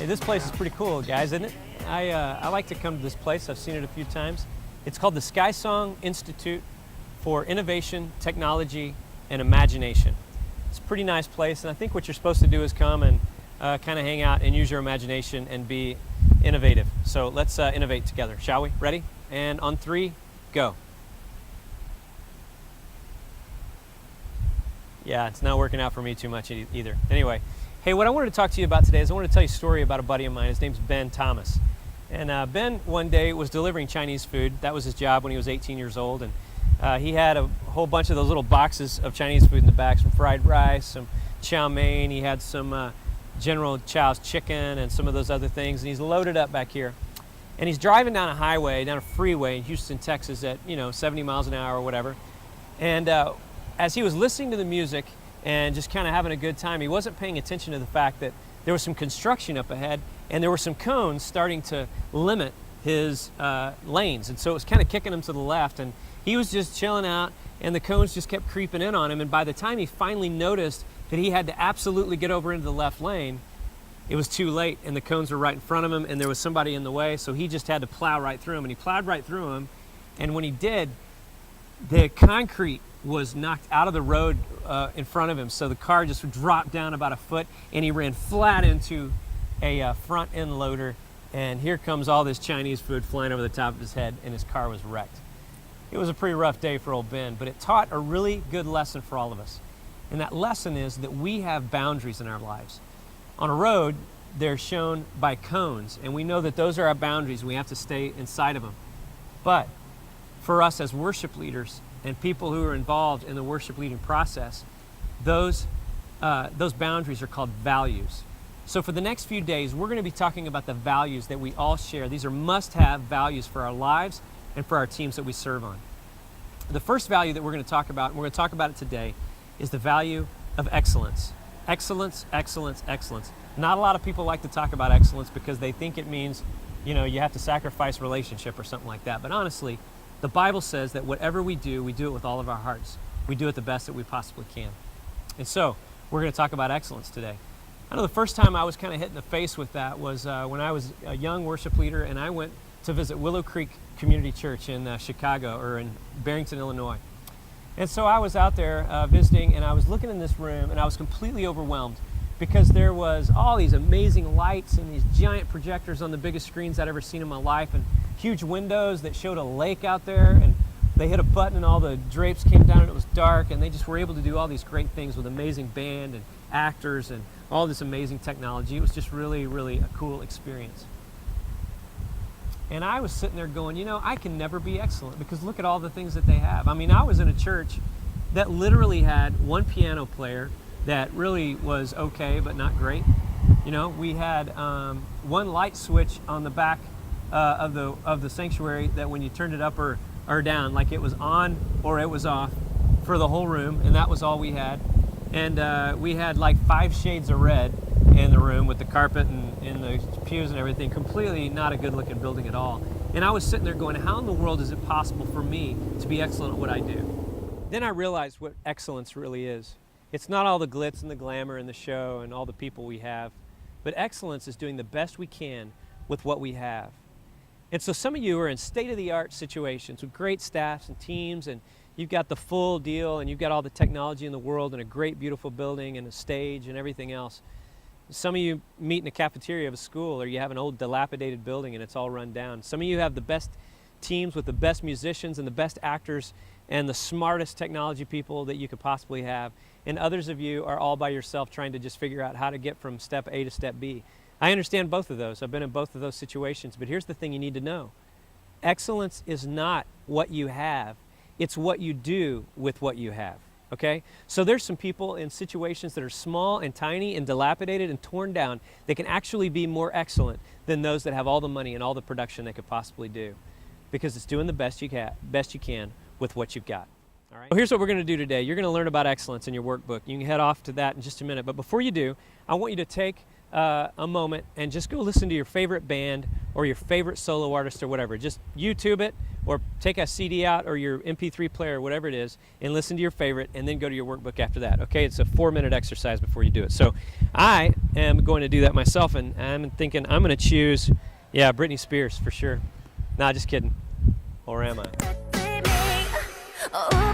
Hey, this place is pretty cool, guys, isn't it? I like to come to this place. I've seen it a few times. It's called the SkySong Institute for Innovation, Technology, and Imagination. It's a pretty nice place, and I think what you're supposed to do is come and kind of hang out and use your imagination and be innovative. So let's innovate together, shall we? Ready? And on 3, go. Yeah, it's not working out for me too much either. Anyway, hey, what I wanted to talk to you about today is I wanted to tell you a story about a buddy of mine. His name's Ben Thomas. And Ben one day was delivering Chinese food. That was his job when he was 18 years old. And he had a whole bunch of those little boxes of Chinese food in the back, some fried rice, some chow mein. He had some General Chow's chicken and some of those other things. And he's loaded up back here. And he's driving down a highway, down a freeway in Houston, Texas at, 70 miles an hour or whatever. And as he was listening to the music and just kind of having a good time, he wasn't paying attention to the fact that there was some construction up ahead and there were some cones starting to limit his lanes. And so it was kind of kicking him to the left, and he was just chilling out and the cones just kept creeping in on him. And by the time he finally noticed that he had to absolutely get over into the left lane, it was too late and the cones were right in front of him and there was somebody in the way, so he just had to plow right through him. And he plowed right through him, and when he did, the concrete was knocked out of the road in front of him, so the car just dropped down about a foot and he ran flat into a front end loader, and here comes all this Chinese food flying over the top of his head, and his car was wrecked. It was a pretty rough day for old Ben, but it taught a really good lesson for all of us. And that lesson is that we have boundaries in our lives. On a road, they're shown by cones, and we know that those are our boundaries. We have to stay inside of them. But for us as worship leaders and people who are involved in the worship leading process, those boundaries are called values. So for the next few days, we're going to be talking about the values that we all share. These are must-have values for our lives and for our teams that we serve on. The first value that we're going to talk about, and we're going to talk about it today, is the value of excellence. Excellence, excellence, excellence. Not a lot of people like to talk about excellence because they think it means, you have to sacrifice relationship or something like that. But honestly, the Bible says that whatever we do it with all of our hearts. We do it the best that we possibly can. And so, we're going to talk about excellence today. I know the first time I was kind of hit in the face with that was when I was a young worship leader and I went to visit Willow Creek Community Church in Chicago, or in Barrington, Illinois. And so I was out there visiting, and I was looking in this room and I was completely overwhelmed because there was all these amazing lights and these giant projectors on the biggest screens I'd ever seen in my life, and huge windows that showed a lake out there, and they hit a button and all the drapes came down and it was dark, and they just were able to do all these great things with amazing band and actors and all this amazing technology. It was just really, really a cool experience. And I was sitting there going, I can never be excellent because look at all the things that they have. I mean, I was in a church that literally had one piano player that really was okay but not great. We had one light switch on the back of the sanctuary that when you turned it up or down, like it was on or it was off for the whole room, and that was all we had. And we had like 5 shades of red in the room with the carpet and the pews and everything. Completely not a good looking building at all. And I was sitting there going, how in the world is it possible for me to be excellent at what I do? Then I realized what excellence really is. It's not all the glitz and the glamour and the show and all the people we have, but excellence is doing the best we can with what we have. And so some of you are in state-of-the-art situations with great staffs and teams, and you've got the full deal, and you've got all the technology in the world and a great, beautiful building and a stage and everything else. Some of you meet in the cafeteria of a school, or you have an old dilapidated building and it's all run down. Some of you have the best teams with the best musicians and the best actors and the smartest technology people that you could possibly have. And others of you are all by yourself trying to just figure out how to get from step A to step B. I understand both of those. I've been in both of those situations, but here's the thing you need to know. Excellence is not what you have, it's what you do with what you have. Okay? So there's some people in situations that are small and tiny and dilapidated and torn down that can actually be more excellent than those that have all the money and all the production they could possibly do, because it's doing the best you can with what you've got. All right? Well, here's what we're going to do today. You're going to learn about excellence in your workbook. You can head off to that in just a minute. But before you do, I want you to take a moment and just go listen to your favorite band or your favorite solo artist or whatever. Just YouTube it, or take a CD out or your MP3 player or whatever it is and listen to your favorite, and then go to your workbook after that. Okay, it's a 4-minute exercise before you do it. So I am going to do that myself, and I'm thinking I'm going to choose, yeah, Britney Spears for sure. Nah, just kidding. Or am I?